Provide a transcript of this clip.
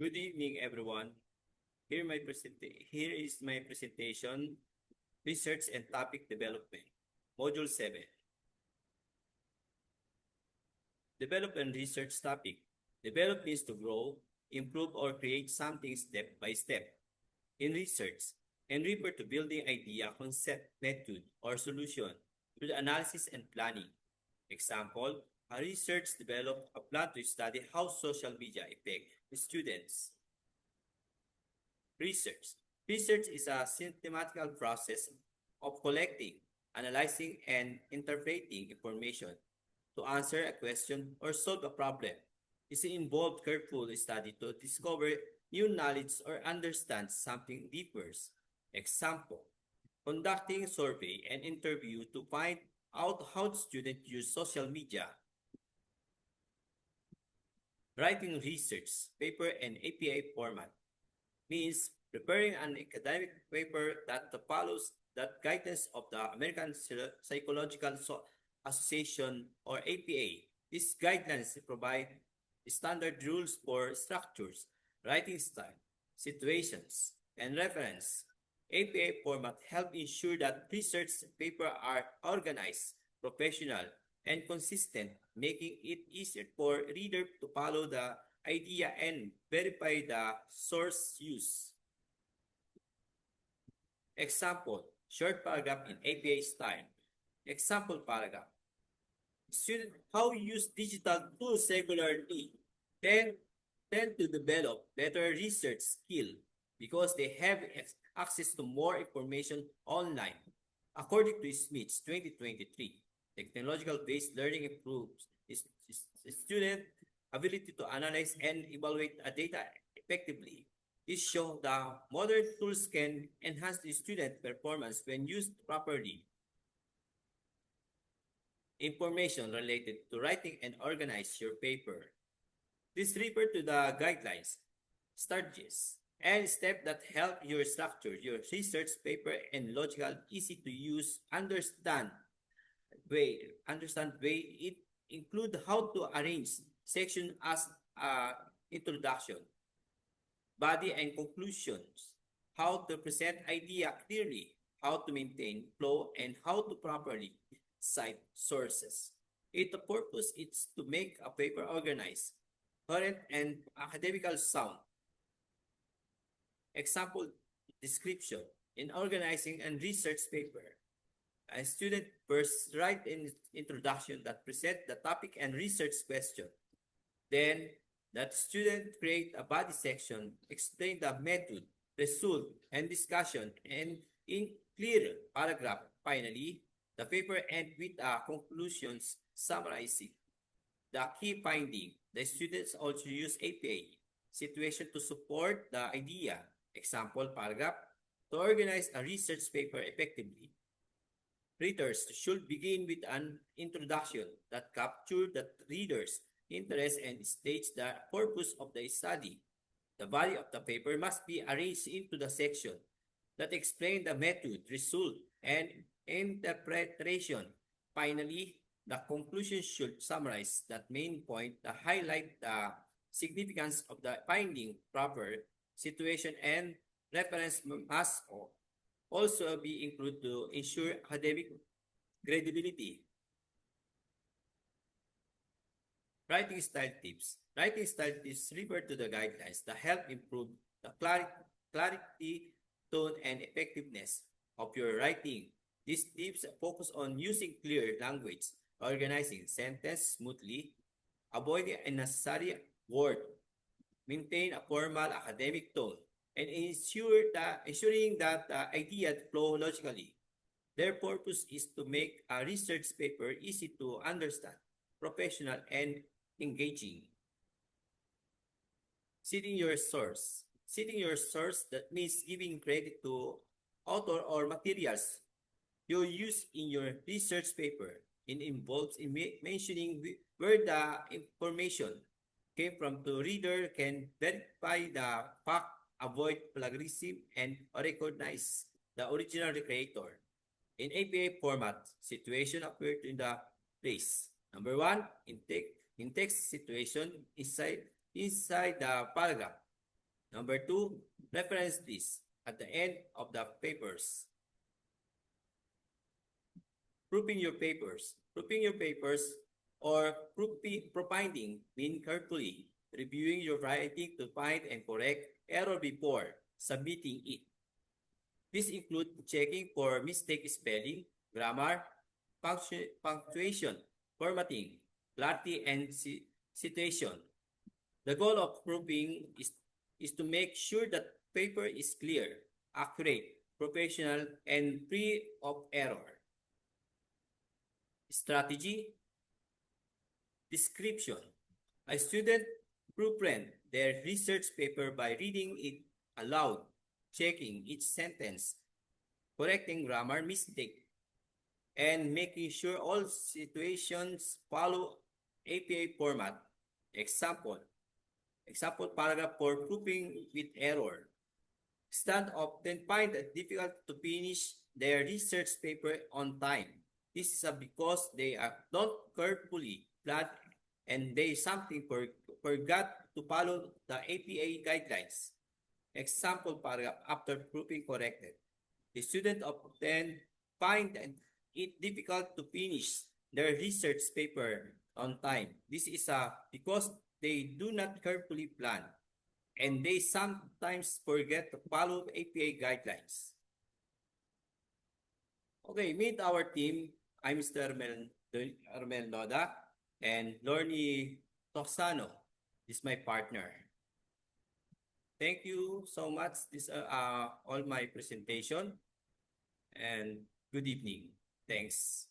Good evening, everyone. Here is my presentation, Research and Topic Development, Module 7. Develop and Research Topic. Develop means to grow, improve, or create something step by step. In research, and refer to building idea, concept, method, or solution through the analysis and planning. Example, a research developed a plan to study how social media affect students. Research. Research is a systematical process of collecting, analyzing, and interpreting information to answer a question or solve a problem. It involves careful study to discover new knowledge or understand something deeper. Example, conducting survey and interview to find out how students use social media. Writing research, paper, and APA format means preparing an academic paper that follows the guidance of the American Psychological Association or APA. These guidelines provide standard rules for structures, writing style, situations, and reference. APA format help ensure that research papers are organized, professional, and consistent, making it easier for reader to follow the idea and verify the source use. Example, short paragraph in APA style. Example paragraph. Students how use digital tools regularly tend to develop better research skill because they have access to more information online. According to Smith's 2023, technological-based learning improves student ability to analyze and evaluate data effectively. This shows that modern tools can enhance the student performance when used properly. Information related to writing and organize your paper. Please refer to the guidelines, strategies, and steps that help you structure your research paper in logical, easy to use, understand way. It include how to arrange section as introduction, body and conclusions, how to present idea clearly, how to maintain flow, and how to properly cite sources. Its purpose is to make a paper organized, current, and academical sound. Example description. In organizing and research paper, a student first write an introduction that present the topic and research question. Then, that student create a body section, explain the method, result, and discussion, and in clear paragraph. Finally, the paper end with conclusions summarizing the key finding. The students also use APA situation to support the idea. Example paragraph to organize a research paper effectively. Readers should begin with an introduction that captures the reader's interest and states the purpose of the study. The body of the paper must be arranged into the section that explain the method, result, and interpretation. Finally, the conclusion should summarize that main point that highlight the significance of the finding, proper situation, and reference must also be included to ensure academic credibility. Writing style tips. Writing style tips refer to the guidelines that help improve the clarity, tone, and effectiveness of your writing. These tips focus on using clear language, organizing sentence smoothly, avoiding unnecessary word, maintain a formal academic tone, and ensuring that the ideas flow logically. Their purpose is to make a research paper easy to understand, professional, and engaging. Citing your source. Citing your source, that means giving credit to author or materials you use in your research paper. It involves in mentioning where the information came from to reader can verify the fact, avoid plagiarism, and recognize the original creator. In APA format, situation appeared in the place. Number one, in text situation inside the paragraph. Number 2, reference this at the end of the papers. Proofing your papers. Proofing your papers or proofing mean carefully reviewing your writing to find and correct error before submitting it. This includes checking for mistake spelling, grammar, punctuation, formatting, clarity, and situation. The goal of proofing is to make sure that paper is clear, accurate, professional, and free of error. Strategy. Description. A student proofread their research paper by reading it aloud, checking each sentence, correcting grammar mistake, and making sure all situations follow APA format. Example paragraph for proofing with error. Students often find it difficult to finish their research paper on time. This is because they don't carefully plan and they something forgot to follow the APA guidelines. Example paragraph after proofing corrected. The student often find it difficult to finish their research paper on time. This is because they do not carefully plan and they sometimes forget to follow APA guidelines. Okay, meet our team. I'm Mr. Armel Noda and Lorny Toxano is my partner. Thank you so much. This all my presentation and good evening. Thanks.